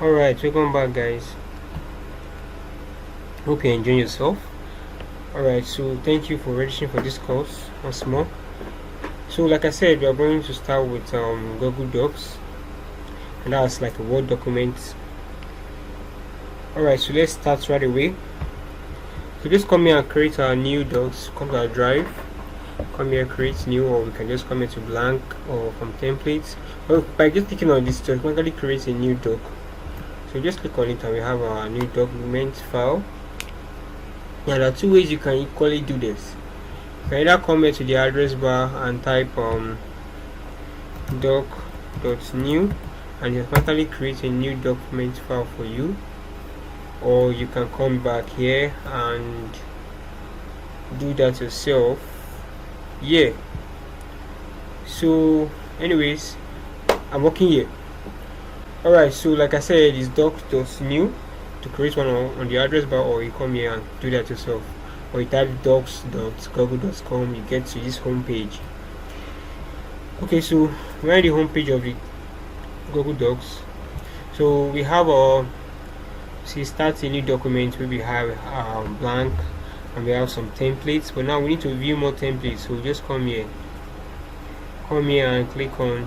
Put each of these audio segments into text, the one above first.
Alright, welcome back guys. Hope you're enjoying yourself. Alright, so thank you for registering for this course once more. So like I said, we are going to start with Google Docs, and that's like a Word document. Alright, so let's start right away. So just come here and create our new docs. Come to our drive, come here, create new, or we can just come here to blank or from templates. Well, by just clicking on this, you can actually create a new doc. So just click on it and we have our new document file. Now there are two ways you can equally do this. You can either come here to the address bar and type doc.new, and it automatically create a new document file for you, or you can come back here and do that yourself. Yeah, so anyways, I'm working here. Alright, so like I said, it's docs.new to create one on the address bar, or you come here and do that yourself, or you type docs.google.com, you get to this home page. Okay, so we're at the home page of the Google Docs. So we have start a new document where we have blank and we have some templates, but now we need to view more templates. So just come here and click on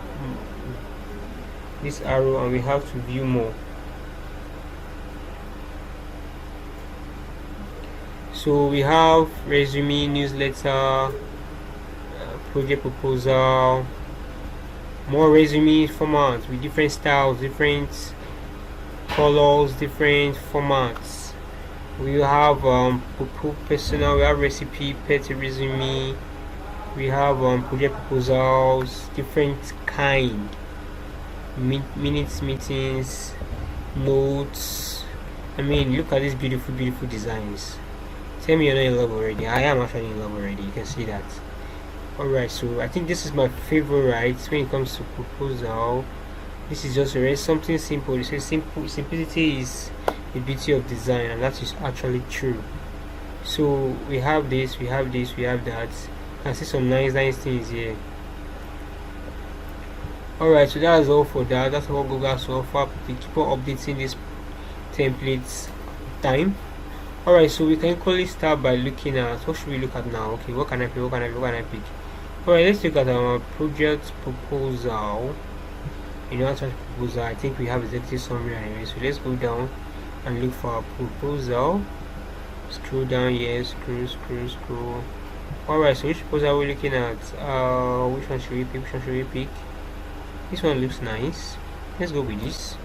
this arrow, and we have to view more. So we have resume, newsletter, project proposal, more resume formats with different styles, different colors, different formats. We have personal, we have recipe, pet resume, we have project proposals, different kind, minutes, meetings, notes. I mean, look at these beautiful designs. Tell me you're not in love already. I am actually in love already, you can see that. Alright, so I think this is my favorite when it comes to proposal. This is just something simple. They say simplicity is the beauty of design, and that is actually true. So we have this, we have this, we have that. I see some nice things here. Alright, so that's all for that. That's what Google has to offer. We keep on updating these templates time. Alright, so we can equally start by looking at what should we look at now. Okay, what can I pick? Alright, let's look at our project proposal. Proposal, I think we have executive summary anyway, so let's go down and look for our proposal. Scroll down here, scroll. Alright, so which proposal are we looking at? Which one should we pick? This one looks nice. Let's go with this.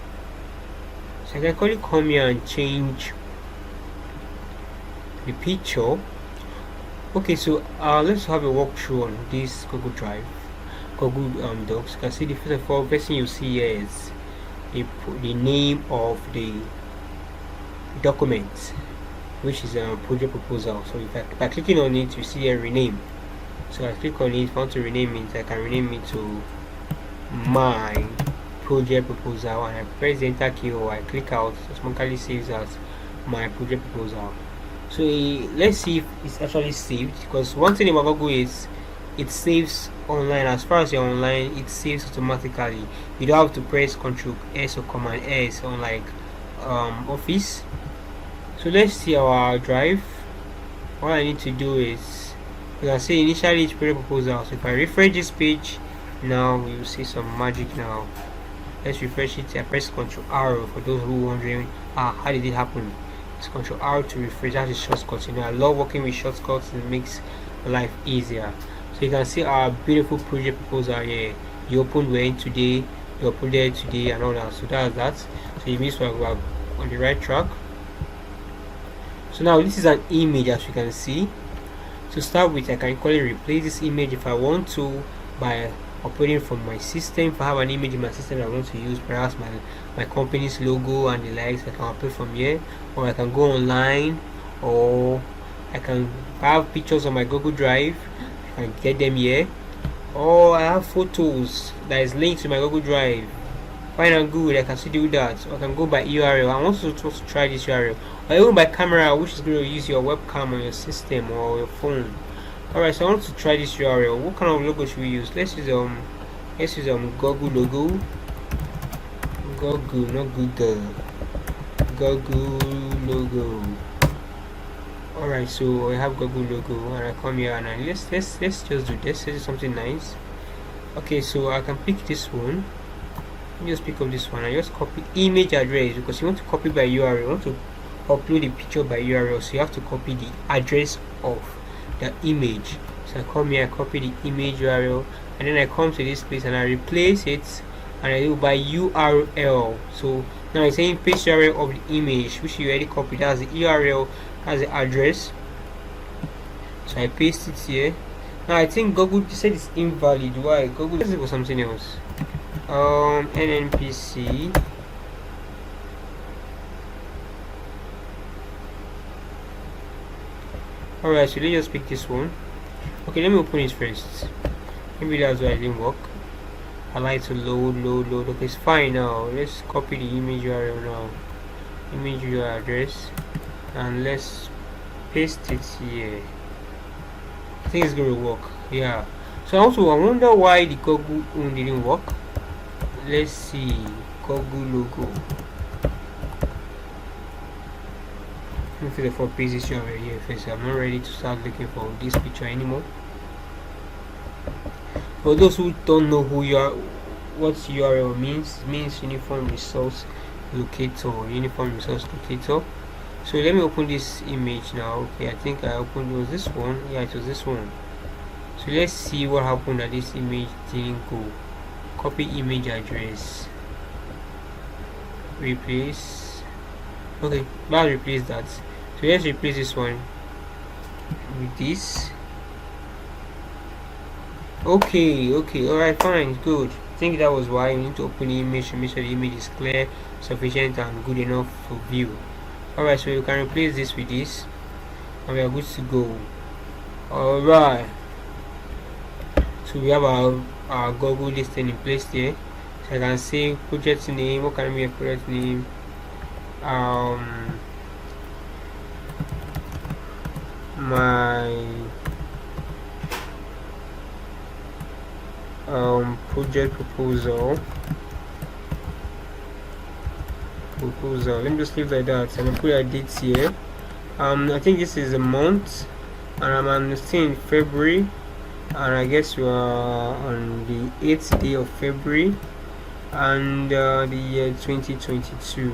So I can actually come here and change the picture. Okay, so let's have a walkthrough on this Google Docs. You can see the first thing you see here is the name of the document, which is a project proposal. So by clicking on it, you see here rename. So I click on it. If I want to rename it, I can rename it to my project proposal, and I press the enter key, or I click out, so automatically saves as my project proposal. So let's see if it's actually saved, because one thing about Google is it saves online. As far as you're online, it saves automatically. You don't have to press Ctrl S or Command S on like Office. So let's see our drive. All I need to do is, you can see initially it's project proposal. So if I refresh this page now, you will see some magic now. Let's refresh it. I press Ctrl R for those who are wondering how did it happen. It's Ctrl R to refresh. That's a shortcut. I love working with shortcuts. It makes life easier. So you can see our beautiful project proposal here. You opened when today, you uploaded today, and all that. So that's that. So it means we are on the right track. So now this is an image, as you can see. To start with, I can equally replace this image if I want to by uploading from my system. If I have an image in my system I want to use, perhaps my company's logo and the likes, I can upload from here, or I can go online, or I can have pictures on my Google Drive, I can get them here, or I have photos that is linked to my Google Drive. Fine and good, I can still do that. Or I can go by URL. I want to try this URL, or even by camera, which is going to use your webcam on your system or your phone. Alright, so I want to try this URL. What kind of logo should we use? Let's use Google logo. Google, not Google. Google logo. Alright, so I have Google logo, and I come here and let's just do this. This is something nice. Okay, so I can pick this one. Let me just pick up this one. I just copy image address, because you want to copy by URL. You want to upload the picture by URL, so you have to copy the address of the image. So I come here, I copy the image URL, and then I come to this place and I replace it, and I do by URL. So now it's saying paste URL of the image which you already copied. That's the URL, has the address. So I paste it here. Now I think Google said it's invalid. Why? Google is for something else. NNPC. Alright, so let's just pick this one. Okay, let me open it first. Maybe that's why it didn't work. I like to load. Okay, it's fine now. Let's copy the image URL now. Image URL address, and let's paste it here. I think it's going to work. Yeah. So also I wonder why the Google one didn't work. Let's see. Google logo. Let me fill the 4 pages URL here first. I'm not ready to start looking for this picture anymore. For those who don't know what URL means, it means uniform resource locator. Uniform resource locator. So let me open this image now. Okay, I think I opened, was this one? Yeah, it was this one. So let's see what happened that this image didn't go. Copy image address. Replace. Okay, now replace that. So let's replace this one with this. Okay, alright, fine, good. I think that was why you need to open the image to make sure the image is clear, sufficient, and good enough for view. Alright, so you can replace this with this, and we are good to go. Alright, so we have our Google listing in place here. So I can say project name. What can be a project name? My project proposal. Let me just leave like that, and I put a date here. I think this is a month, and I'm still in February, and I guess we are on the 8th day of February, and the year 2022.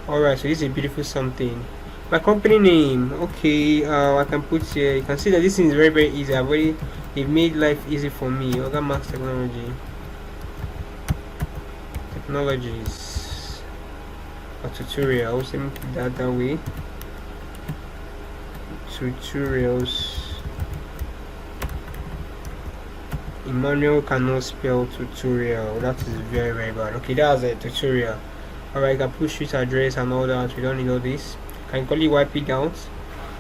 Alright, so this is a beautiful something. My company name, okay, I can put here. You can see that this thing is very easy. They've made life easy for me. Oga Max Technologies, a tutorials. Let me put that way. Tutorials. Emmanuel cannot spell tutorial. That is very bad. Okay, that's a tutorial. Alright, I can put street address and all that. We don't need all this. Can call it wipe it out.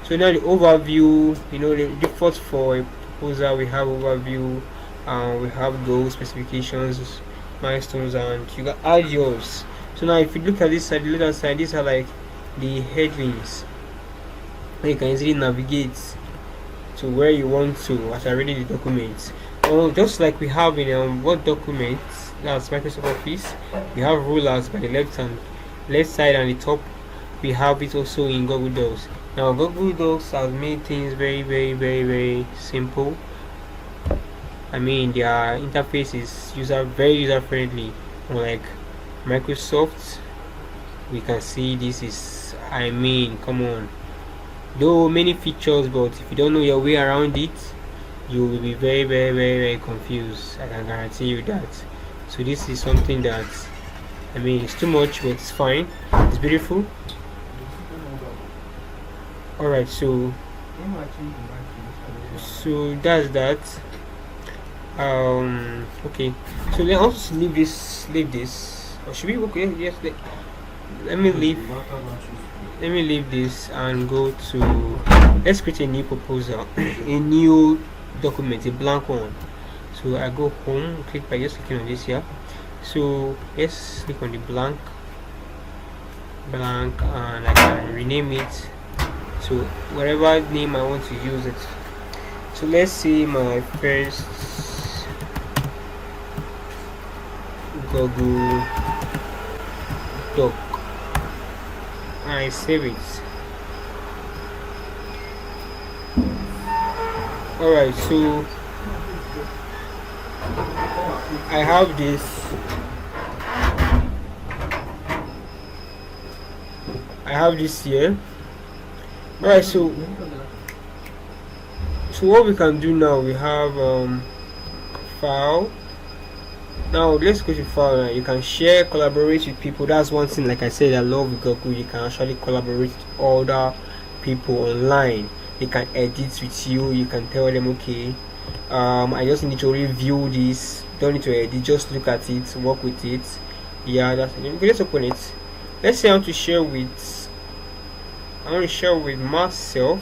So now the overview, the default for a proposal, we have overview, we have goals, specifications, milestones, and you can add yours. So now if you look at this side, the left side, these are like the headings. You can easily navigate to where you want to as I read the documents. Just like we have in Word documents, that's Microsoft Office, we have rulers by the left side and the top. We have it also in Google Docs. Now Google Docs has made things very simple. I mean, their interface is very user friendly. Unlike Microsoft, we can see this is, I mean, come on, though many features, but if you don't know your way around it, you will be very confused. I can guarantee you that. So this is something that, I mean, it's too much, but it's fine. It's beautiful. Alright, so that's that. Okay, so let's also leave this, or should we? Okay, yes, let me leave this and go to, let's create a new proposal, a new document, a blank one. So I go home, click by just clicking on this here. So let's click on the blank, and I can rename it to whatever name I want to use it. So let's see my first Google Doc. I save it. Alright, so I have this. Here. Alright, so what we can do now, we have file. Now let's go to file. You can share, collaborate with people. That's one thing, like I said, I love with Google. You can actually collaborate with other people online. They can edit with you. You can tell them, okay, I just need to review this. Don't need to edit, just look at it, work with it. Yeah, that's it. Okay, let's open it. Let's say I want to share with myself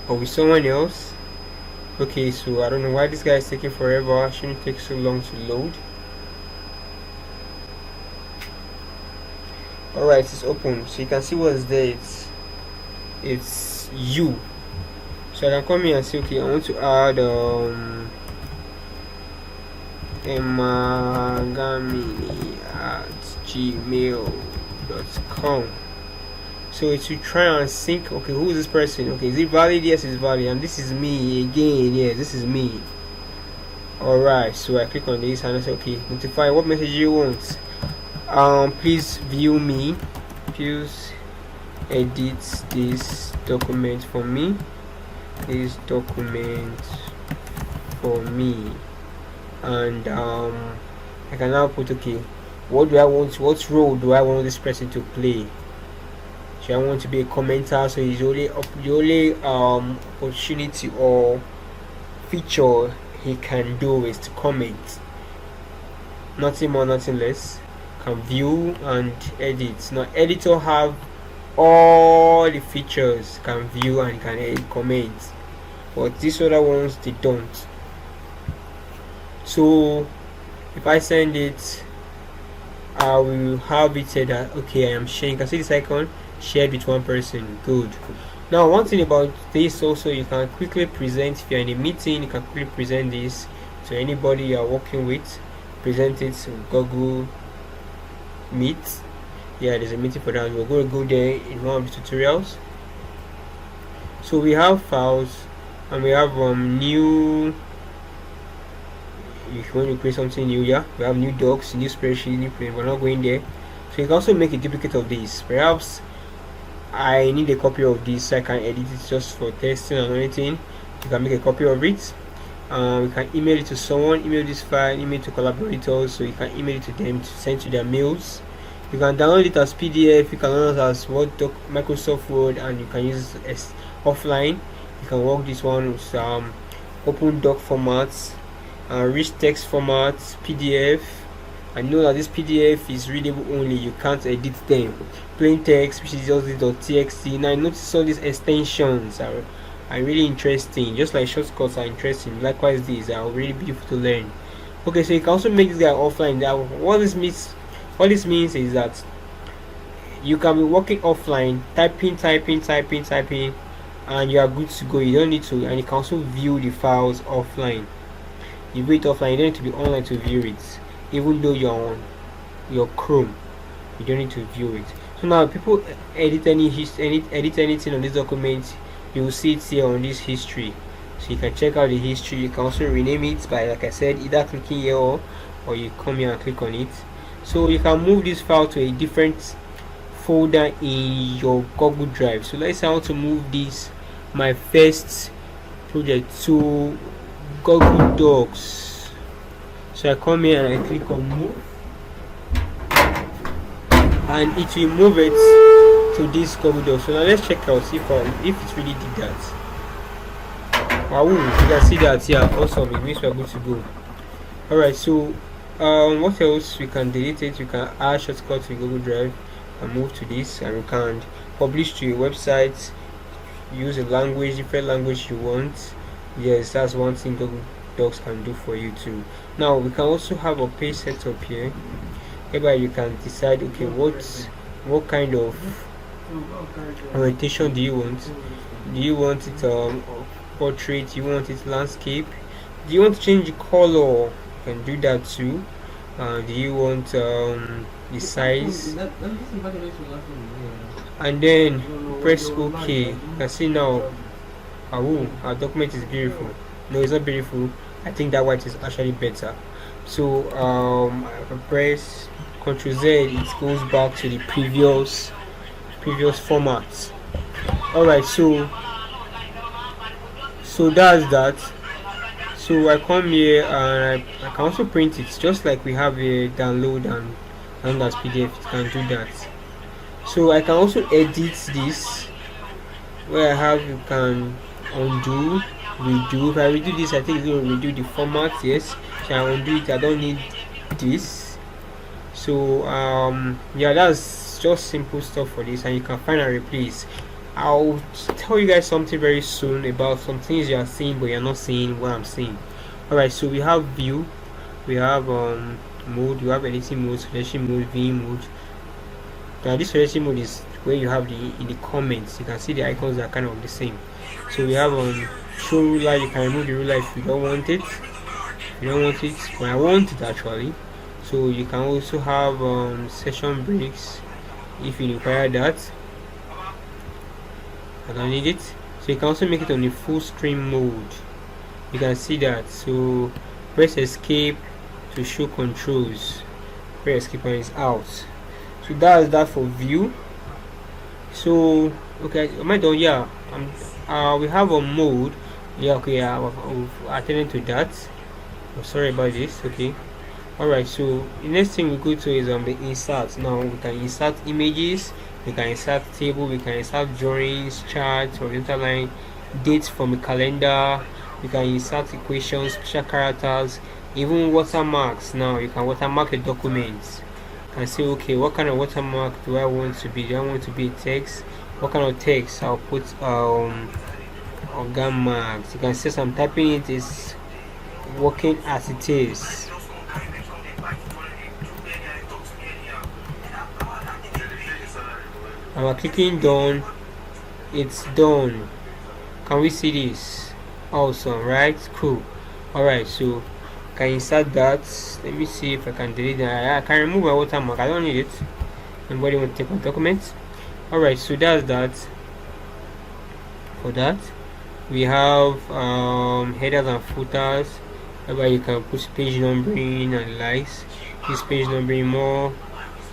or with someone else. Okay, so I don't know why this guy is taking forever. It shouldn't take so long to load. Alright, it's open, so you can see what's there. It's you. So I can come here and say, okay, I want to add emmagamini@gmail.com. So it will try and sync. Okay, who is this person? Okay, is it valid? Yes, it's valid. And this is me again. Yes, this is me. Alright, so I click on this and I say, okay, notify what message you want. Please view me. Please edit this document for me. And I can now put, okay, what do I want? What role do I want this person to play? So I want to be a commenter, so it's the only opportunity or feature he can do is to comment. Nothing more, nothing less. Can view and edit. Now editor have all the features, can view and can edit, comment, but these other ones they don't. So if I send it, I will have it said that, okay, I am sharing. You can see this icon, shared with one person. Good. Now one thing about this also, you can quickly present. If you're in a meeting, you can quickly present this to anybody you are working with. Present it to Google Meet. Yeah, there's a meeting for that. We're going to go there in one of the tutorials. So we have files and we have new. If you want to create something new, yeah, we have new docs, new spreadsheet, new print. We're not going there. So you can also make a duplicate of this. Perhaps I need a copy of this, so I can edit it just for testing and anything. You can make a copy of it. You can email it to someone, email this file, email to collaborators, so you can email it to them to send to their mails. You can download it as PDF, you can download it as Word doc, Microsoft Word, and you can use it as offline. You can work this one with open doc formats, rich text formats, PDF. And know that this PDF is readable only, you can't edit them. Plain text, which is just .txt. Now I notice all these extensions are really interesting, just like shortcuts are interesting. Likewise, these are really beautiful to learn. Okay, so you can also make this guy offline. Now what this means is that you can be working offline, typing, and you are good to go. You don't need to, and you can also view the files offline. You view it offline, you don't need to be online to view it. Even though you're on your Chrome, you don't need to view it. So now people edit anything on this document, you will see it here on this history. So you can check out the history. You can also rename it by, like I said, either clicking here or you come here and click on it. So you can move this file to a different folder in your Google Drive. So let's say I want to move this, my first project, to Google Docs. So I come here and I click on move, and it will move it to this Google Docs. So now let's check out if it really did that. Wow, you can see that. Yeah, awesome. It means we're good to go. Alright, so what else? We can delete it. We can add shortcut to Google Drive and move to this, and we can publish to your website. Use a language, different language you want. Yes, that's one thing Google Docs can do for you too. Now we can also have a page setup here, whereby you can decide, okay, what kind of orientation do you want? Do you want it portrait? Do you want it landscape? Do you want to change the color? You can do that too. Do you want the size, and then press OK. You can see now our document is beautiful. No, it's not beautiful. I think that white is actually better. So I can press Ctrl Z, it goes back to the previous format. Alright, so that's that. So I come here and I can also print it, just like we have a download and as PDF. It can do that. So I can also edit this, where I have, you can undo, redo. If I redo this, I think it will redo the format. Yes, so I undo it. I don't need this. So yeah, that's just simple stuff for this, and you can find and replace. I'll tell you guys something very soon about some things you are seeing but you're not seeing what I'm seeing. Alright, so we have view, we have mode, you have editing mode, selection mode, viewing mode. Now this selection mode is where you have in the comments, you can see the icons are kind of the same. So we have show ruler. You can remove the ruler if you don't want it. But I want it actually. So you can also have session breaks if you require that. I don't need it. So you can also make it on the full screen mode. You can see that. So press escape to show controls. Press escape and it's out. So that's that for view. So okay, am I done? Yeah. We have a mode. Yeah, okay, I've attended to that. I'm sorry about this. Okay. Alright, so the next thing we go to is the insert. Now we can insert images, we can insert table, we can insert drawings, charts, horizontal line, dates from a calendar, we can insert equations, special characters, even watermarks. Now you can watermark the documents and say, okay, what kind of watermark do I want to be? Do I want to be text? What kind of text? I'll put organ marks. You can see some typing it is working as it is. And we're clicking done. It's done. Can we see this? Awesome, right? Cool. Alright, so can insert that. Let me see if I can delete that. I can remove my watermark. I don't need it. Anybody want to take my documents? Alright, so that's that. For that, we have headers and footers, where you can put page numbering and likes. This page numbering more.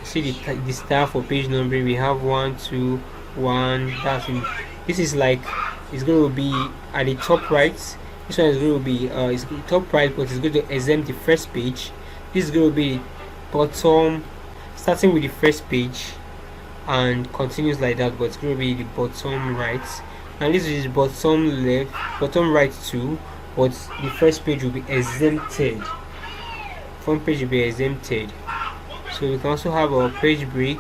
See the style for page numbering. We have 1, 2, 1. That's in. This is like, it's going to be at the top right. This one is going to be it's top right, but it's going to exempt the first page. This is going to be bottom, starting with the first page and continues like that, but it's going to be the bottom right. And this is bottom left, bottom right too, but the first page will be exempted. Front page will be exempted. So we can also have a page break.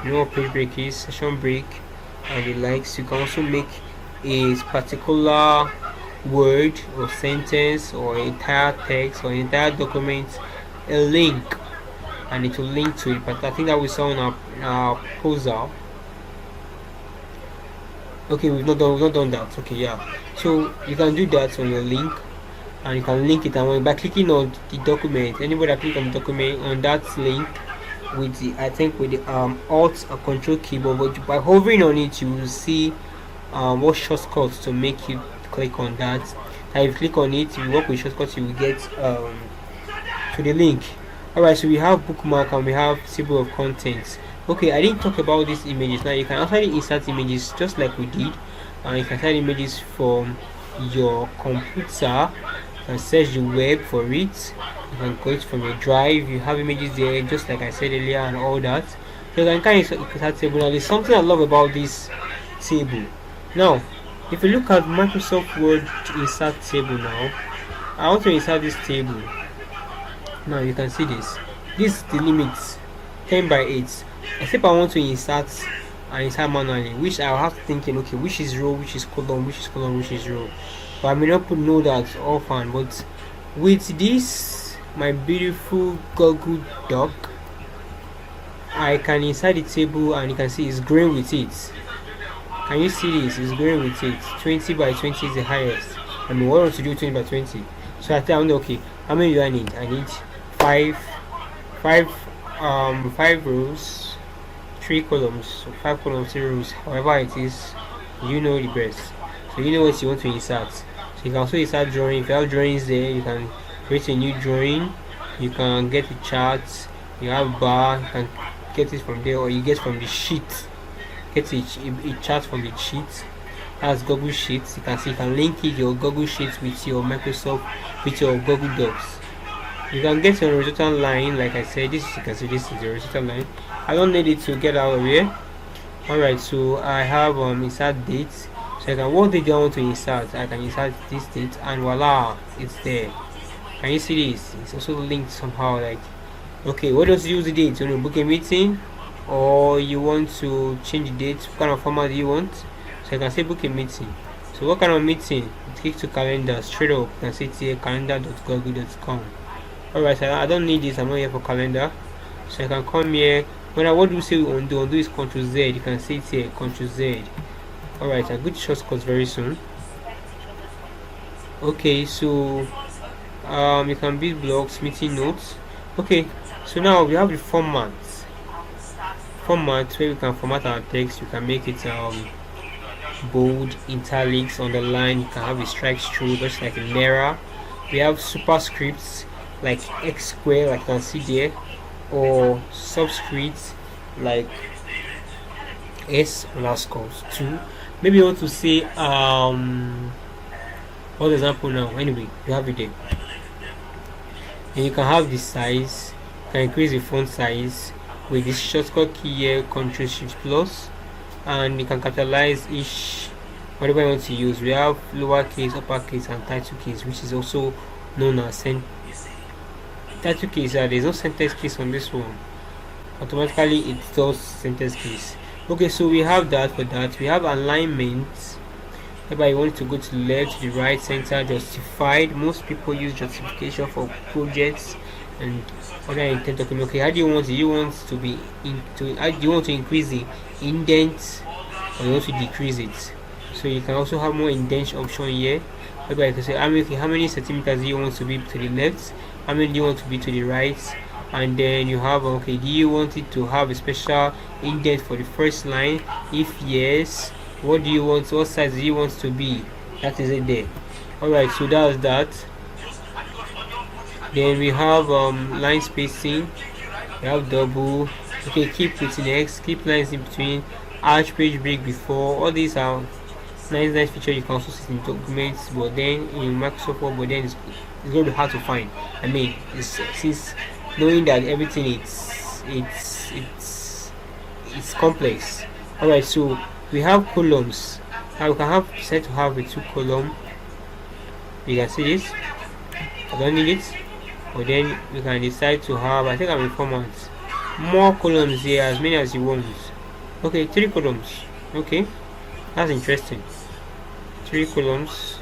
You know what page break is? Session break and the likes. You can also make a particular word or sentence or entire text or entire document a link, and it will link to it. But I think that we saw in our proposal. Okay, we've not done that. Okay, yeah. So you can do that on your link, and you can link it, and by clicking on the document, anybody that click on the document on that link with the, I think with the alt or control keyboard, but by hovering on it you will see what shortcuts to make you click on that. And if you click on it, if you work with shortcuts, you will get to the link. Alright, so we have bookmark and we have table of contents. Okay, I didn't talk about these images. Now you can actually insert images just like we did, and you can insert images from your computer. You can search the web for it. You can go it from your drive. You have images there, just like I said earlier, and all that. So you can kind of insert table. Now there's something I love about this table. Now, if you look at Microsoft Word to insert table, now I want to insert this table. Now you can see this. This is the limits, 10 by 8. Except I want to insert and insert manually, which I'll have to thinking, okay, which is row, which is column, which is column, which is row. But I may not know that often. But with this, my beautiful Google Doc, I can insert the table and you can see it's growing with it. Can you see this? It's growing with it. 20 by 20 is the highest. I mean, what I want to do 20 by 20. So I tell them, okay, how many do I need? I need five 5 rows, 3 columns, so 5 columns, 3 rows, however it is, you know the best. So you know what you want to insert. So you can also insert drawing. If you have drawings there, you can create a new drawing. You can get a chart. You have bar. You can get it from there, or you get from the sheet. Get a chart from the sheet. As Google Sheets, you can see you can link it your Google Sheets with your Microsoft, with your Google Docs. You can get a horizontal line, like I said. This, you can see this is the horizontal line. I don't need it to get out of here. Alright, so I have insert dates. So I can, what date I want to insert, I can insert this date, and voila, it's there. Can you see this? It's also linked somehow. Like, okay, what does you use the date? You want to book a meeting, or you want to change the date? What kind of format do you want? So I can say book a meeting. So what kind of meeting? Click to calendar, straight up. You can see it here, calendar.google.com. Alright, so I don't need this. I'm not here for calendar. So I can come here. What do you say we undo? Undo is Ctrl Z. You can see it here, Ctrl Z. Alright, a good shortcut very soon. Okay, so you can build blocks, meeting notes. Okay, so now we have the format where we can format our text. You can make it bold, italics, underline. You can have it strikes through, just like a mirror. We have superscripts like X square, like you can see there, or subscripts like S underscores 2. Maybe you want to say what example now. Anyway, you have it there, and you can have the size. You can increase the font size with this shortcut key here, Ctrl Shift Plus, and you can capitalize each whatever you want to use. We have lowercase, uppercase, and title case, which is also known as title case. There's no sentence case on this one. Automatically it does sentence case. Okay, so we have that. For that, we have alignment, whereby you want to go to the left, to the right, center, justified. Most people use justification for projects and other intent document. Okay, how do you want it? You want to be into, how do you want to increase the indent, or you want to decrease it? So you can also have more indent option here, whereby you can say how many centimeters do you want to be to the left, how many do you want to be to the right, and then you have, okay, do you want it to have a special indent for the first line? If yes, what do you want, what size do you want to be? That is it there. Alright, so that's that. Then we have line spacing. We have double. Okay, keep within X, keep lines in between, arch page break before. All these are nice feature you can also see in documents, but then in Microsoft Word, but then it's going to be hard to find. I mean, since knowing that everything it's complex. Alright, so we have columns. Now we can have set to have a 2 column. You can see this. I don't need it, but then we can decide to have, I think I'm in format, more columns here, as many as you want. Okay, 3 columns. Okay, that's interesting. 3 columns.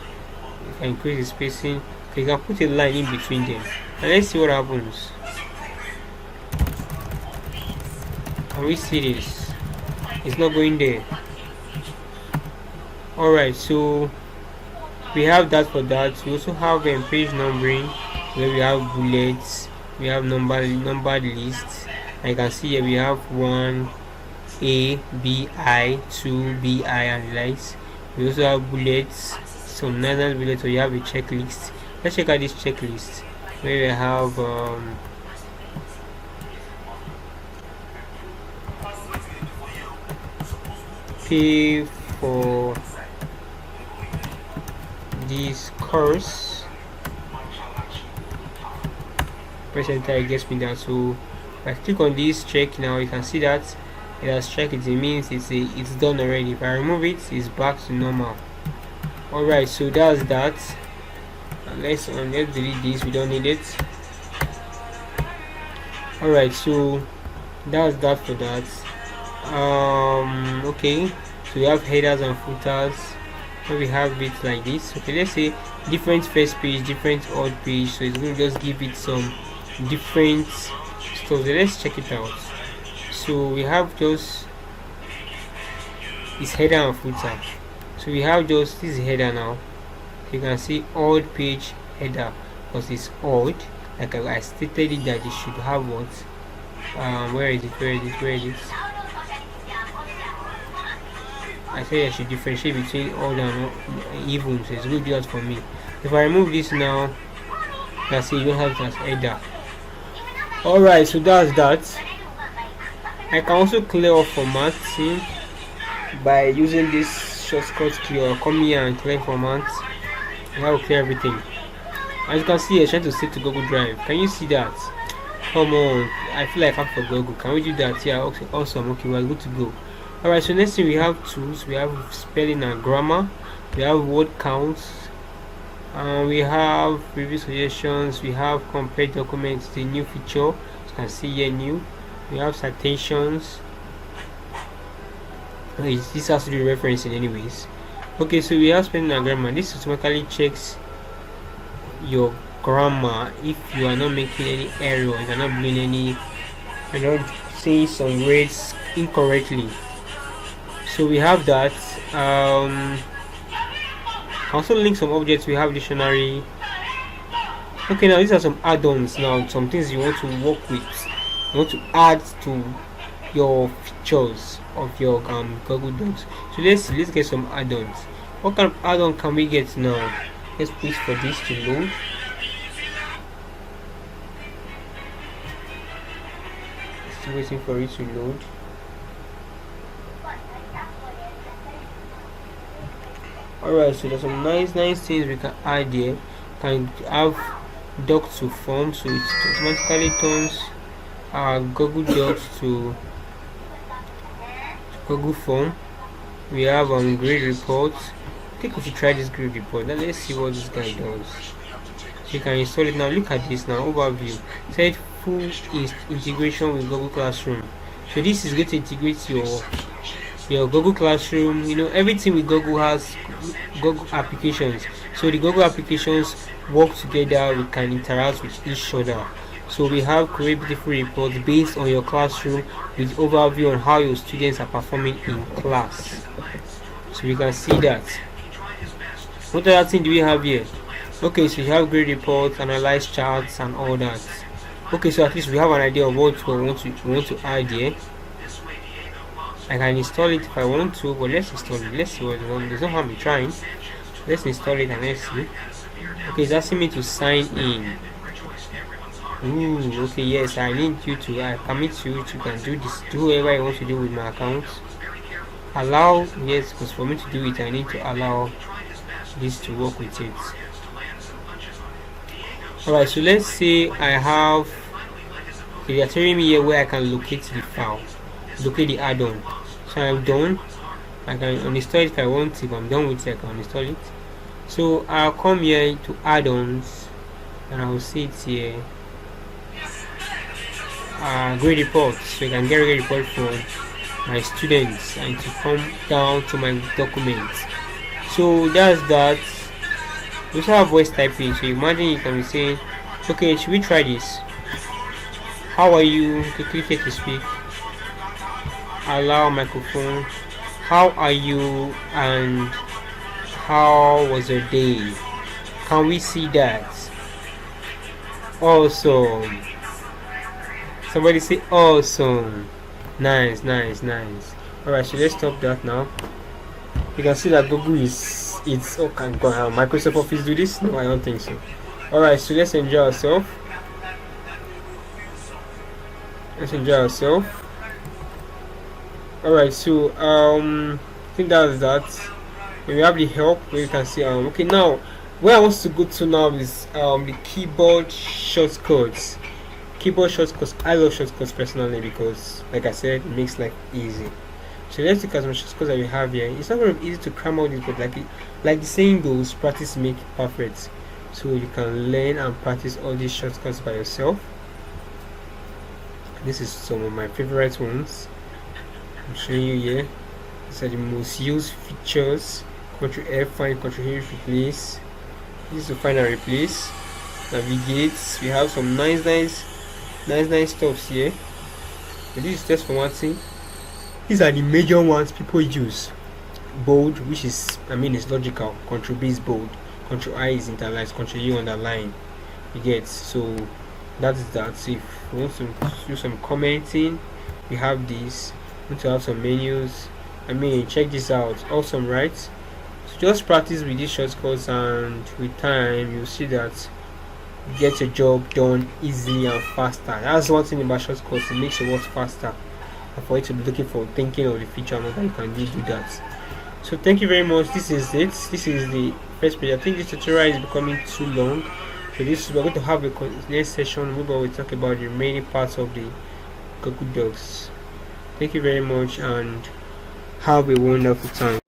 You can increase the spacing. You can put a line in between them, and let's see what happens. Can we see this? It's not going there. Alright, so we have that for that. We also have page numbering, where we have bullets, we have numbered lists. And you can see here we have 1 A, B, I, 2 B, I, and the likes. We also have bullets, some nice bullets. So you have a checklist. Let's check out this checklist, where we have pay for this course. Press enter, it gets me down. So if I click on this check now, you can see that it has checked. It means it's done already. If I remove it, it's back to normal. Alright, so that's that. Let's delete this, we don't need it. Alright, so that's that for that. Okay, so we have headers and footers, so we have it like this. Okay, let's say different first page, different odd page, so it's going to just give it some different stuff. So let's check it out. So we have just this header and footer. So we have just this header now. You can see odd page header, because it's odd. Like I stated it that it should have what? where is it? I say I should differentiate between odd and even, so it's good just for me. If I remove this now, that's it, you don't have it as header. Alright, so that's that. I can also clear off formatting by using this shortcut key, or come here and clear format. And I will clear everything. As you can see, I'm trying to save to Google Drive. Can you see that? Come on, I feel like I'm for Google. Can we do that? Yeah, okay, awesome. Okay, we're good to go. Alright, so next thing we have tools, we have spelling and grammar, we have word counts, we have review suggestions, we have compare documents, the new feature, as you can see here, new. We have citations. Okay, this has to do referencing anyways. Okay, so we have spelling and grammar. This automatically checks your grammar if you are not making any error, if you are not doing any, you're not saying some words incorrectly. So we have that. Also link some objects. We have dictionary. Okay, now these are some add-ons. Now some things you want to work with, you want to add to your features of your Google Docs. So let's get some add-ons. What kind of add-on can we get now? Let's wait for this to load. Still waiting for it to load. Alright, so there's some nice things we can add here. Can have docs to form, so it automatically turns our Google Docs to Google Form. We have grade reports. I think we should try this grade report. Now let's see what this guy does. So you can install it now. Look at this now. Overview. Set full integration with Google Classroom. So this is going to integrate your Google Classroom. You know, everything with Google has Google applications. So the Google applications work together. We can interact with each other. So we have create beautiful reports based on your classroom with overview on how your students are performing in class. So you can see that. What other thing do we have here? Okay, so you have grade reports, analyze charts, and all that. Okay, so at least we have an idea of what we want to add here. I can install it if I want to, but let's install it. Let's see what it wants. There's no harm in trying. Let's install it and let's see. Okay, it's asking me to sign in. Ooh, okay, yes, I need you to, I permit you to can do this, do whatever I want to do with my account. Allow, yes, because for me to do it, I need to allow this to work with it. Alright, so let's say I have, okay, they are telling me here where I can locate the file, locate the add-on. So I'm done. I can uninstall it if I want. If I'm done with it, I can uninstall it. So I'll come here to add-ons and I'll see it here. Grade reports, so you can get a grade report from my students and to come down to my documents. So that's that. We also have voice typing, so imagine you can be saying, okay, should we try this? How are you? Okay, click here to speak. Allow microphone. How are you and how was your day? Can we see that? Awesome. Somebody say awesome. Nice. Alright, so let's stop that now. You can see that Google it's okay. Microsoft Office do this? No, I don't think so. Alright, so let's enjoy ourselves. Alright, so I think that's that. And we have the help where you can see okay, now where I want to go to now is the keyboard shortcuts. I love shortcuts personally because, like I said, it makes life easy. So let's look at some shortcuts that we have here. It's not very easy to cram all this, but like the saying goes, practice make perfect. So you can learn and practice all these shortcuts by yourself. This is some of my favorite ones. I'm showing you here. These are the most used features. Ctrl F, find, Ctrl H, replace. This is to find and replace. Navigate. We have some nice stuffs here. And this is text formatting. These are the major ones people use. Bold, which is, it's logical. Ctrl B is bold. Ctrl I is interlineed. Ctrl U underline. You get, so that is that. So if you want to do some commenting, we have this. Want to have some menus, I mean, check this out. Awesome, right? So just practice with these shortcuts, and with time you'll see that you get your job done easily and faster. That's one thing about shortcuts, it makes your work faster. And for you to be looking for thinking of the future and that, you can really do that. So thank you very much. This is it. This is the first page. I think this tutorial is becoming too long, so this we're going to have a next session where we talk about the remaining parts of the Google Docs. Thank you very much and have a wonderful time.